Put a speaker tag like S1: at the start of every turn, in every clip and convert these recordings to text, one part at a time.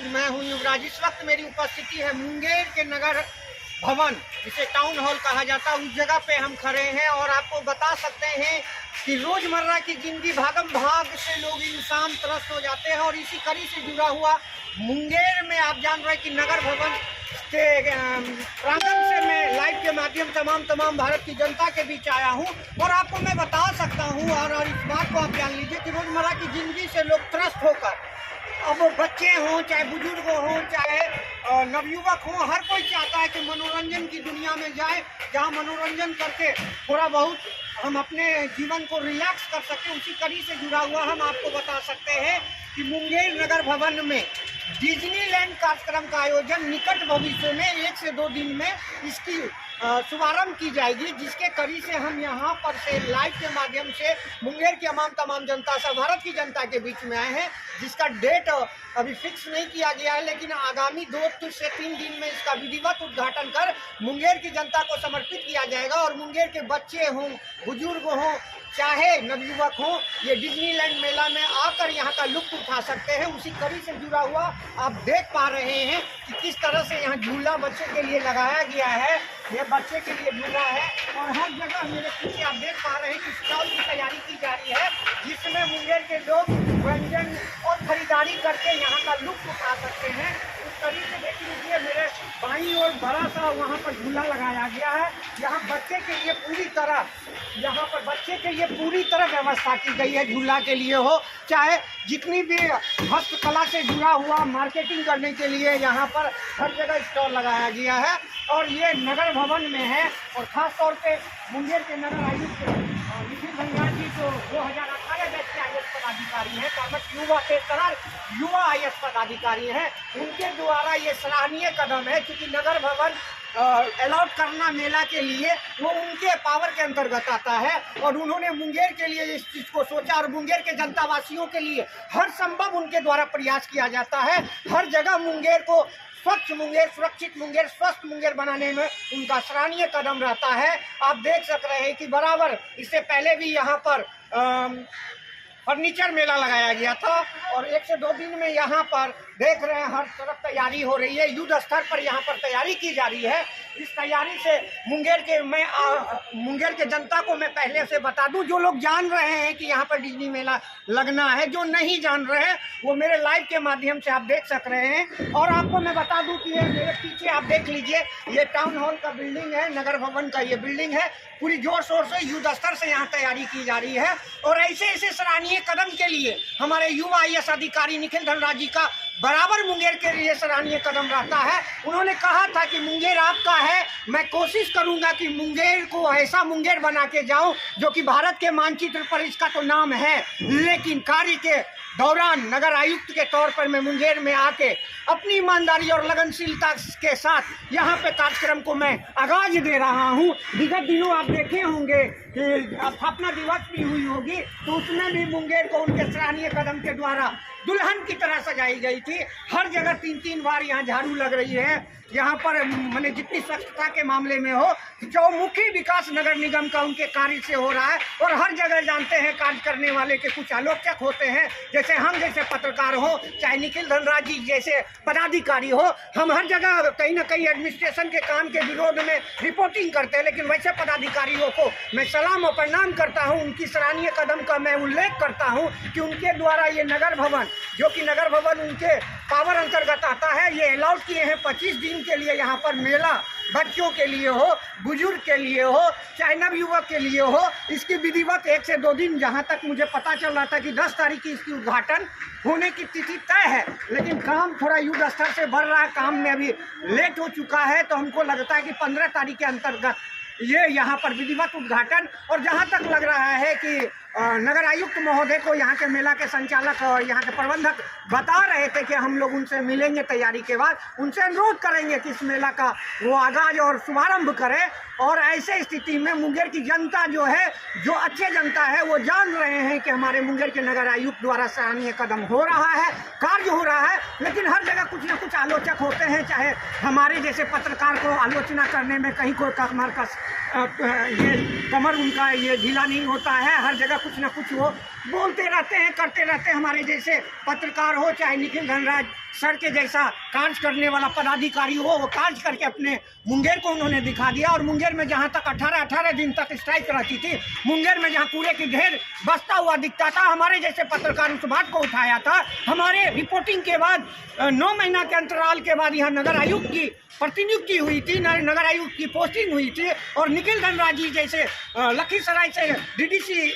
S1: मैं हूं युवराज। इस वक्त मेरी उपस्थिति है मुंगेर के नगर भवन, जिसे टाउन हॉल कहा जाता है, उस जगह पे हम खड़े हैं और आपको बता सकते हैं कि रोजमर्रा की जिंदगी भागम भाग से लोग इंसान त्रस्त हो जाते हैं। और इसी कड़ी से जुड़ा हुआ मुंगेर में आप जान रहे हैं कि नगर भवन के प्रांगण से मैं लाइव के माध्यम तमाम भारत की जनता के बीच आया हूं और आपको मैं बता सकता हूं और इस बात को आप जान लीजिए कि रोजमर्रा की जिंदगी से लोग त्रस्त होकर, अब वो बच्चे हों चाहे बुजुर्ग हों चाहे नवयुवक हों, हर कोई चाहता है कि मनोरंजन की दुनिया में जाए, जहां मनोरंजन करके थोड़ा बहुत हम अपने जीवन को रिलैक्स कर सकें। उसी कड़ी से जुड़ा हुआ हम आपको बता सकते हैं कि मुंगेर नगर भवन में डिज्नीलैंड कार्यक्रम का आयोजन निकट भविष्य में 1 से 2 दिन में इसकी शुभारंभ की जाएगी, जिसके कड़ी से हम यहाँ पर से लाइव के माध्यम से मुंगेर की तमाम जनता से भारत की जनता के बीच में आए हैं, जिसका डेट अभी फिक्स नहीं किया गया है, लेकिन आगामी 2 से 3 दिन में इसका विधिवत उद्घाटन कर मुंगेर की जनता को समर्पित किया जाएगा। और मुंगेर के बच्चे हों, बुजुर्ग हों चाहे नवयुवक हों, ये डिज्नीलैंड मेला में आकर यहाँ का लुत्फ उठा सकते हैं। उसी कड़ी से जुड़ा हुआ आप देख पा रहे हैं कि किस तरह से यहाँ झूला बच्चे के लिए लगाया गया है। ये बच्चे के लिए झूला है और हर जगह मेरे पीछे आप देख पा रहे हैं कि स्टॉल की तैयारी की जा रही है, जिसमें मुंगेर के लोग व्यंजन और खरीदारी करके यहाँ का लुत्फ उठा सकते हैं। उस कड़ी से देख लीजिए मेरे बाईं ओर बड़ा सा वहाँ पर झूला लगाया गया है। यहाँ बच्चे के लिए पूरी तरह व्यवस्था की गई है। झूला के लिए हो चाहे जितनी भी हस्तकला से जुड़ा हुआ मार्केटिंग करने के लिए यहाँ पर हर जगह स्टॉल लगाया गया है। और ये नगर भवन में है और ख़ास तौर पे मुंगेर के नगर आयुक्त निखिल धनराज जी जो 2018 बैच के IAS पदाधिकारी हैं, युवा IAS पदाधिकारी हैं, उनके द्वारा ये सराहनीय कदम है, क्योंकि नगर भवन अलाउड करना मेला के लिए वो उनके पावर के अंतर्गत आता है और उन्होंने मुंगेर के लिए इस चीज़ को सोचा और मुंगेर के जनता वासियों के लिए हर संभव उनके द्वारा प्रयास किया जाता है। हर जगह मुंगेर को स्वच्छ मुंगेर, सुरक्षित मुंगेर, स्वस्थ मुंगेर बनाने में उनका सराहनीय कदम रहता है। आप देख सक रहे हैं कि बराबर इससे पहले भी यहाँ पर फर्नीचर मेला लगाया गया था और 1 से 2 दिन में यहाँ पर देख रहे हैं हर तरफ तैयारी हो रही है, युद्ध स्तर पर यहाँ पर तैयारी की जा रही है। इस तैयारी से मुंगेर के जनता को मैं पहले से बता दूं, जो लोग जान रहे हैं कि यहाँ पर डिज्नी मेला लगना है, जो नहीं जान रहे हैं वो मेरे लाइव के माध्यम से आप देख सक रहे हैं। और आपको मैं बता दूं कि ये मेरे पीछे आप देख लीजिए, ये टाउन हॉल का बिल्डिंग है, नगर भवन का ये बिल्डिंग है। पूरी जोर शोर से युद्ध स्तर से यहाँ तैयारी की जा रही है और ऐसे सराहनीय कदम के लिए हमारे युवा IAS अधिकारी निखिल धनराज जी का बराबर मुंगेर के लिए सराहनीय कदम रहता है। उन्होंने कहा था कि मुंगेर आपका है, मैं कोशिश करूंगा कि मुंगेर को ऐसा मुंगेर बना के जाऊं जो कि भारत के मानचित्र पर इसका तो नाम है, लेकिन कार्य के दौरान नगर आयुक्त के तौर पर मैं मुंगेर में आके अपनी ईमानदारी और लगनशीलता के साथ यहाँ पे कार्यक्रम को मैं आगाज दे रहा हूँ। विगत दिनों आप देखे होंगे कि स्थापना दिवस भी हुई होगी, तो उसमें भी मुंगेर को उनके सराहनीय कदम के द्वारा दुल्हन की तरह सजाई गई थी। हर जगह 3-3 बार यहाँ झाड़ू लग रही है। यहाँ पर मैंने जितनी स्वच्छता के मामले में हो, चौमुखी विकास नगर निगम का उनके कार्य से हो रहा है। और हर जगह जानते हैं कार्य करने वाले के कुछ आलोचक होते हैं, जैसे हम जैसे पत्रकार हो चाहे निखिल धनराज जी जैसे पदाधिकारी हो, हम हर जगह कहीं ना कहीं एडमिनिस्ट्रेशन के काम के विरोध में रिपोर्टिंग करते हैं। लेकिन वैसे पदाधिकारियों को मैं सलाम और प्रणाम करता हूँ, उनकी सराहनीय कदम का मैं उल्लेख करता हूँ कि उनके द्वारा ये नगर भवन, जो कि नगर भवन उनके पावर अंतर्गत आता है, ये अलाउड किए हैं 25 दिन के लिए यहाँ पर मेला बच्चों के लिए हो, बुजुर्ग के लिए हो, चाहे नवयुवक के लिए हो। इसकी विधिवत 1 से 2 दिन, जहाँ तक मुझे पता चल रहा था कि 10 तारीख की इसकी उद्घाटन होने की तिथि तय है, लेकिन काम थोड़ा युद्ध स्तर से बढ़ रहा है, काम में अभी लेट हो चुका है, तो हमको लगता है कि 15 तारीख के अंतर्गत ये यहाँ पर विधिवत उद्घाटन। और जहाँ तक लग रहा है कि नगर आयुक्त महोदय को यहाँ के मेला के संचालक और यहाँ के प्रबंधक बता रहे थे कि हम लोग उनसे मिलेंगे तैयारी के बाद, उनसे अनुरोध करेंगे कि इस मेला का वो आगाज और शुभारंभ करें। और ऐसे स्थिति में मुंगेर की जनता जो है, जो अच्छे जनता है, वो जान रहे हैं कि हमारे मुंगेर के नगर आयुक्त द्वारा सराहनीय कदम हो रहा है, कार्य हो रहा है। लेकिन हर जगह कुछ ना कुछ आलोचक होते हैं, चाहे हमारे जैसे पत्रकार को आलोचना करने में कहीं कोई कमर उनका ये ढीला नहीं होता है। हर जगह कुछ ना कुछ वो बोलते रहते हैं, करते रहते हैं। हमारे जैसे पत्रकार हो, चाहे निखिल धनराज सर के जैसा कार्य करने वाला पदाधिकारी हो, वो कार्य करके अपने मुंगेर को उन्होंने दिखा दिया। और मुंगेर में जहाँ तक 18 दिन तक स्ट्राइक रहती थी, मुंगेर में जहाँ कूड़े की ढेर बसता हुआ दिखता था, हमारे जैसे पत्रकार उस बात को उठाया था। हमारे रिपोर्टिंग के बाद 9 महीना के अंतराल के बाद यहाँ नगर आयुक्त की प्रतिनियुक्ति हुई थी, नगर आयुक्त की पोस्टिंग हुई थी। और निखिल धनराज जी जैसे लखीसराय से डीडीसी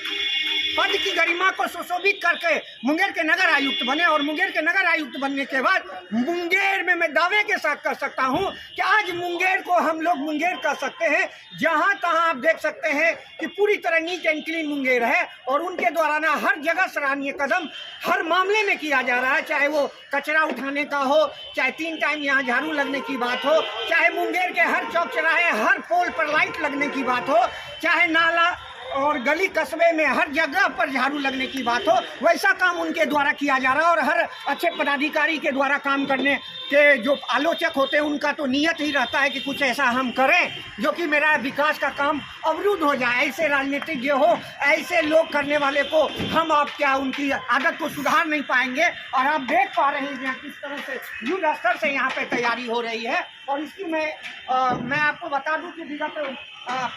S1: पद की गरिमा को सुशोभित करके मुंगेर के नगर आयुक्त बने। और मुंगेर के नगर आयुक्त बनने के बाद मुंगेर में मैं दावे के साथ कह सकता हूं कि आज मुंगेर को हम लोग मुंगेर कह सकते हैं। जहां तहां आप देख सकते हैं कि पूरी तरह नीट एंड क्लीन मुंगेर है। और उनके द्वारा ना हर जगह सराहनीय कदम हर मामले में किया जा रहा है, चाहे वो कचरा उठाने का हो, चाहे 3 टाइम यहाँ झाड़ू लगने की बात हो, चाहे मुंगेर के हर चौक चौराहे हर पोल पर लाइट लगने की बात हो, चाहे नाला और गली कस्बे में हर जगह पर झाड़ू लगने की बात हो। वैसा काम उनके द्वारा किया जा रहा है। और हर अच्छे पदाधिकारी के द्वारा काम करने के जो आलोचक होते हैं, उनका तो नियत ही रहता है कि कुछ ऐसा हम करें जो कि मेरा विकास का काम अवरुद्ध हो जाए। ऐसे राजनीतिज्ञ हो, ऐसे लोग करने वाले को हम आप क्या उनकी आदत को सुधार नहीं पाएंगे। और आप देख पा रहे हैं किस तरह से युद्ध स्तर से यहाँ पे तैयारी हो रही है। और इसकी मैं आपको बता दूं कि विगत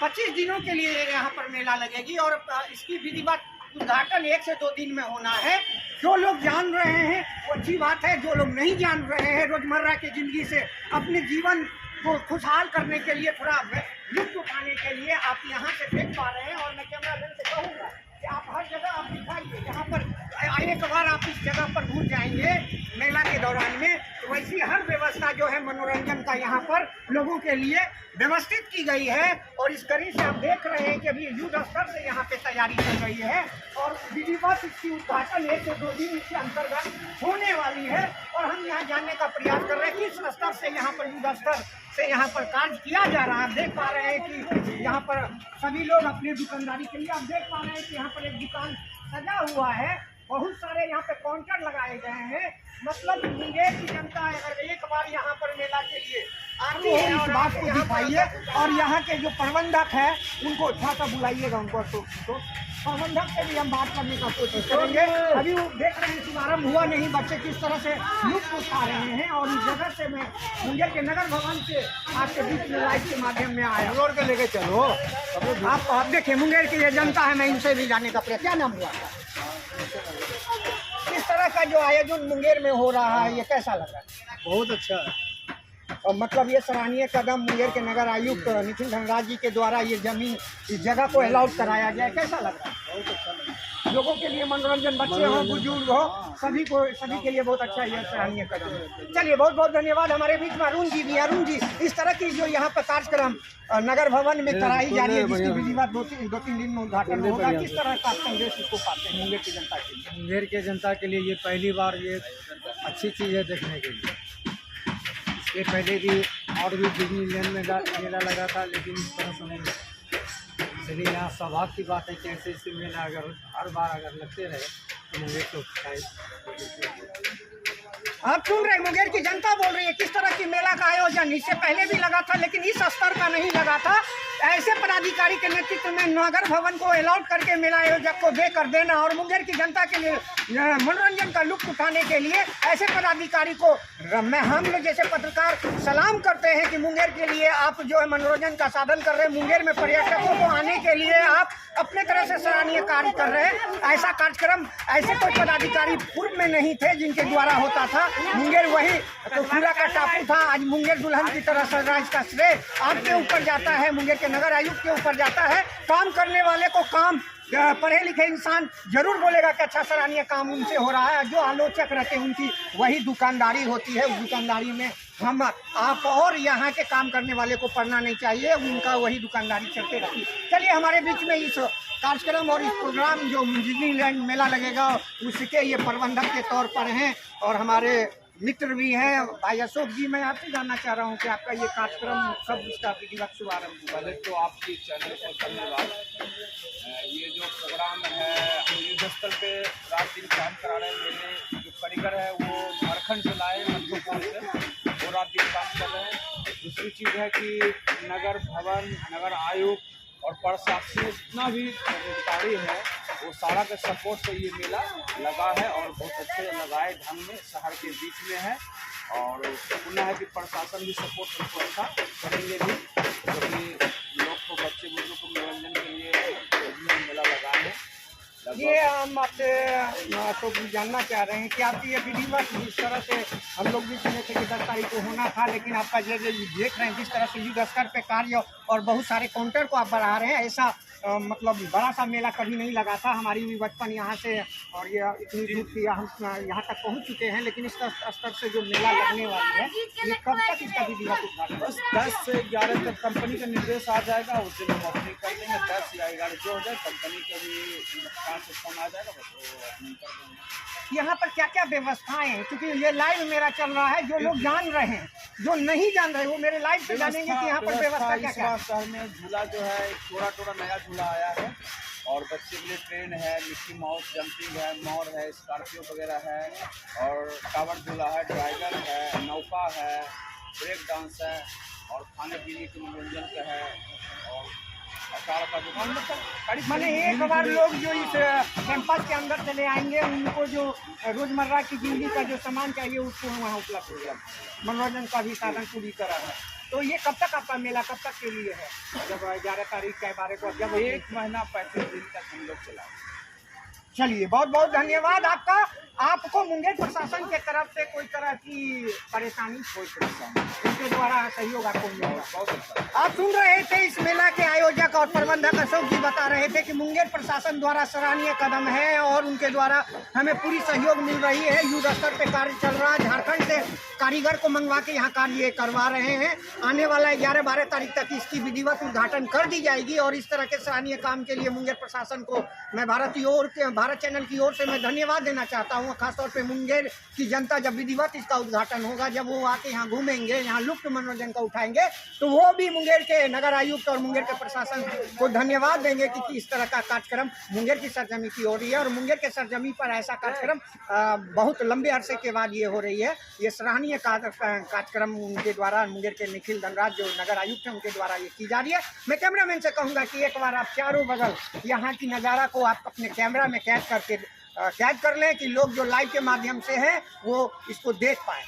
S1: 25 दिनों के लिए यहाँ पर मेला लगेगी। और इसकी विधिवत उद्घाटन 1 से 2 दिन में होना है। जो लोग जान रहे हैं वो अच्छी बात है, जो लोग नहीं जान रहे हैं रोजमर्रा की जिंदगी से अपने जीवन को खुशहाल करने के लिए, थोड़ा लुत्फ उठाने के लिए आप यहाँ से देख पा रहे हैं। और मैं कैमरा मैन से कहूँगा कि आप हर जगह आप दिखाइए, यहाँ पर एक बार आप इस जगह पर घूम जाएंगे मेला के दौरान में, तो वैसी हर व्यवस्था जो है मनोरंजन का यहाँ पर लोगों के लिए व्यवस्थित की गई है। और इस कड़ी से आप देख रहे हैं कि अभी युद्ध स्तर से यहाँ पे तैयारी चल रही है। और विधिवत इसकी उद्घाटन 1 से 2 दिन इसके अंतर्गत होने वाली है। और हम यहाँ जानने का प्रयास कर रहे हैं किस स्तर से यहाँ पर युद्ध स्तर से यहाँ पर कार्य किया जा रहा है। आप देख पा रहे हैं कि यहाँ पर सभी लोग अपनी दुकानदारी के लिए, आप देख पा रहे हैं कि यहाँ पर एक दुकान सजा हुआ है, बहुत सारे यहाँ पे काउंटर लगाए गए हैं। मतलब मुंगेर की जनता अगर एक बार यहाँ पर मेला के लिए आती है और बात को दिखाइए। और यहाँ के जो प्रबंधक है उनको थोड़ा सा बुलाइएगा, उनको तो प्रबंधक से भी हम बात करने का कोशिश करेंगे। अभी वो देख रहे हैं शुभारम्भ हुआ नहीं, बच्चे किस तरह से लुत्फ उठा रहे हैं। और इस जगह से मैं मुंगेर के नगर भवन से आपके बीच में लाइव के माध्यम में आया। रोड के लेके चलो आप देखिए मुंगेर की ये जनता है, मैं इनसे भी जानने का प्रयास। क्या नाम हुआ था? इस तरह का जो आयोजन मुंगेर में हो रहा है, ये कैसा लग रहा है?
S2: बहुत अच्छा है।
S1: और मतलब ये सराहनीय कदम मुंगेर के नगर आयुक्त निखिल धनराज जी के द्वारा ये जमीन इस जगह को अलाउड कराया गया है, कैसा लग रहा है?
S2: बहुत अच्छा लग रहा है।
S1: लोगों के लिए मनोरंजन, बच्चे हो बुजुर्ग हो, सभी के लिए बहुत अच्छा ये सराहनीय कदम है। चलिए बहुत बहुत धन्यवाद। हमारे बीच में अरुण जी भी। अरुण जी, इस तरह की जो यहाँ पर कार्यक्रम नगर भवन में कराई जा रही है, जिसकी विधिवत 2-3 दिन में उद्घाटन होगा, किस तरह का संदेश इसको पाते हैं मुंगेर की जनता के लिए?
S2: मुंगेर के जनता के लिए ये पहली बार ये अच्छी चीज़ है देखने के लिए। इसके पहले भी और भी डिज्नीलैंड में मेला लगा था, लेकिन इस तरह से नहीं। इसलिए यहाँ सौभाग्य की बात है कि ऐसे मेला अगर हर बार अगर लगते रहे तो मुंगेर को
S1: आप सुन रहे मुंगेर की जनता बोल रही है किस तरह की मेला का आयोजन इससे पहले भी लगा था, लेकिन इस स्तर का नहीं लगा था। ऐसे पदाधिकारी के नेतृत्व में नगर भवन को अलाउड करके मेला आयोजक को देकर देना और मुंगेर की जनता के लिए मनोरंजन का लुत्फ उठाने के लिए ऐसे पदाधिकारी को हम लोग जैसे पत्रकार सलाम करते हैं कि मुंगेर के लिए आप जो है मनोरंजन का साधन कर रहे हैं। मुंगेर में पर्यटकों को आने के लिए आप अपने तरह से सराहनीय कार्य कर रहे हैं। ऐसा कार्यक्रम ऐसे कोई पदाधिकारी पूर्व में नहीं थे जिनके द्वारा होता था। मुंगेर वही तो पूरा का टापू था। आज मुंगेर दुल्हन की तरह सनराइज का श्रेय आपके ऊपर जाता है, मुंगेर के नगर आयुक्त के ऊपर जाता है। काम करने वाले को काम पढ़े लिखे इंसान जरूर बोलेगा कि अच्छा सराहनीय काम उनसे हो रहा है। जो आलोचक रहते हैं उनकी वही दुकानदारी होती है। उस दुकानदारी में हम आप और यहाँ के काम करने वाले को पढ़ना नहीं चाहिए, उनका वही दुकानदारी चलते रहती है। चलिए हमारे बीच में इस कार्यक्रम और इस प्रोग्राम जो डिज्नीलैंड मेला लगेगा उसके ये प्रबंधक के तौर पर हैं और हमारे मित्र भी हैं। भाई अशोक जी, मैं आपसे जानना चाह रहा हूँ कि आपका ये कार्यक्रम सब इसका विधिवत शुभारम्भ हुआ।
S3: पहले तो आपकी चैनल को धन्यवाद। ये जो प्रोग्राम है हम युद्ध स्थल पे रात दिन काम करा रहे हैं। मेरे जो कारीगर है वो झारखंड से लाए मधुपुर से, वो रात दिन काम कर रहे हैं। दूसरी चीज़ है कि नगर भवन, नगर आयुक्त और प्रशासनिक जितना भी अधिकारी है वो सारा के सपोर्ट से ये मेला लगा है और बहुत अच्छे लगाए ढंग में शहर के बीच में है। और पुनः है कि प्रशासन भी सपोर्ट हमको अच्छा करेंगे भी, क्योंकि लोग को बच्चे बुजुर्ग को मनोरंजन के लिए मेला लगाए हैं।
S1: ये हम आपसे तो जानना चाह रहे हैं कि आपकी ये विधिवत जिस तरह से हम लोग भी सुने थे कि 10 तारीख को होना था, लेकिन आपका जो देख रहे हैं जिस तरह से युद्ध स्तर पे कार्य और बहुत सारे काउंटर को आप बढ़ा रहे हैं, ऐसा मतलब बड़ा सा मेला कभी नहीं लगा था। हमारी भी बचपन यहाँ से और ये इतनी दूर थी, हम यहाँ तक पहुँच चुके हैं, लेकिन इस स्तर से जो मेला लगने वाली है ये कब तक इसका विधिवत उद्घाटन?
S3: बस 10 से 11 तक कंपनी का निर्देश आ जाएगा, उस दिन हम ओपनिंग कर देंगे। 10 या 11 जो हो जाए, कंपनी के भी दुकान से फोन आ जाएगा, बस वो ओपनिंग कर देंगे।
S1: यहाँ पर क्या क्या व्यवस्थाएं हैं, क्योंकि ये लाइव मेरा चल रहा है, जो लोग जान रहे हैं, जो नहीं जान रहे वो मेरे लाइव से जानेंगे कि यहाँ पर व्यवस्था क्या क्या है।
S3: शहर में झूला जो है थोड़ा नया झूला आया है, और बच्चे के लिए ट्रेन है, मिक्की माउस जंपिंग है, मोर है, स्कॉर्पियो वगैरह है, और टावर झूला है, ड्राइवर है, नौका है, ब्रेक डांस है, और खाने पीने के मनोरंजन का है, और अचार का दुकान। मतलब
S1: मैंने एक बार लोग जो इस कैंपस के अंदर चले आएंगे, उनको जो रोजमर्रा की जिंदगी का जो सामान चाहिए उसको वहाँ उपलब्ध हो जाए, मनोरंजन का भी साधन पूरी तरह है। तो ये कब तक आपका मेला कब तक के लिए है? जब 11 तारीख के बारे को जब
S3: 1 महीना 35 दिन तक हम लोग चला।
S1: चलिए, बहुत बहुत धन्यवाद आपका। आपको मुंगेर प्रशासन के तरफ से कोई तरह की परेशानी,
S3: कोई परेशानी,
S1: उनके द्वारा सहयोग आपको मिलेगा?
S3: बहुत अच्छा।
S1: आप सुन रहे थे इस मेला के आयोजक और प्रबंधक अशोक जी बता रहे थे कि मुंगेर प्रशासन द्वारा सराहनीय कदम है और उनके द्वारा हमें पूरी सहयोग मिल रही है। युद्ध स्तर पे कार्य चल रहा है, झारखंड से कारीगर को मंगवा के यहाँ कार्य करवा रहे हैं। आने वाला 11-12 तारीख तक इसकी विधिवत उद्घाटन कर दी जाएगी और इस तरह के सराहनीय काम के लिए मुंगेर प्रशासन को मैं भारत चैनल की ओर से मैं धन्यवाद देना चाहता हूँ। खासतौर पे मुंगेर की जनता जब विधिवत इसका उद्घाटन होगा, जब वो आके यहाँ घूमेंगे, यहाँ लुप्त मनोरंजन का उठाएंगे, तो वो भी मुंगेर के नगर आयुक्त और मुंगेर के प्रशासन को धन्यवाद देंगे कि इस तरह का कार्यक्रम मुंगेर की सरजमी की हो रही है। और मुंगेर के सरजमी पर ऐसा कार्यक्रम बहुत लंबे अरसे के बाद ये हो रही है। ये सराहनीय कार्यक्रम उनके द्वारा, मुंगेर के निखिल धनराज जो नगर आयुक्त हैं उनके द्वारा ये की जा रही है। मैं कैमरामैन से कहूँगा कि एक बार आप चारों बगल यहाँ की नज़ारा को आप अपने कैमरा में कैद कर लें कि लोग जो लाइव के माध्यम से हैं वो इसको देख पाए।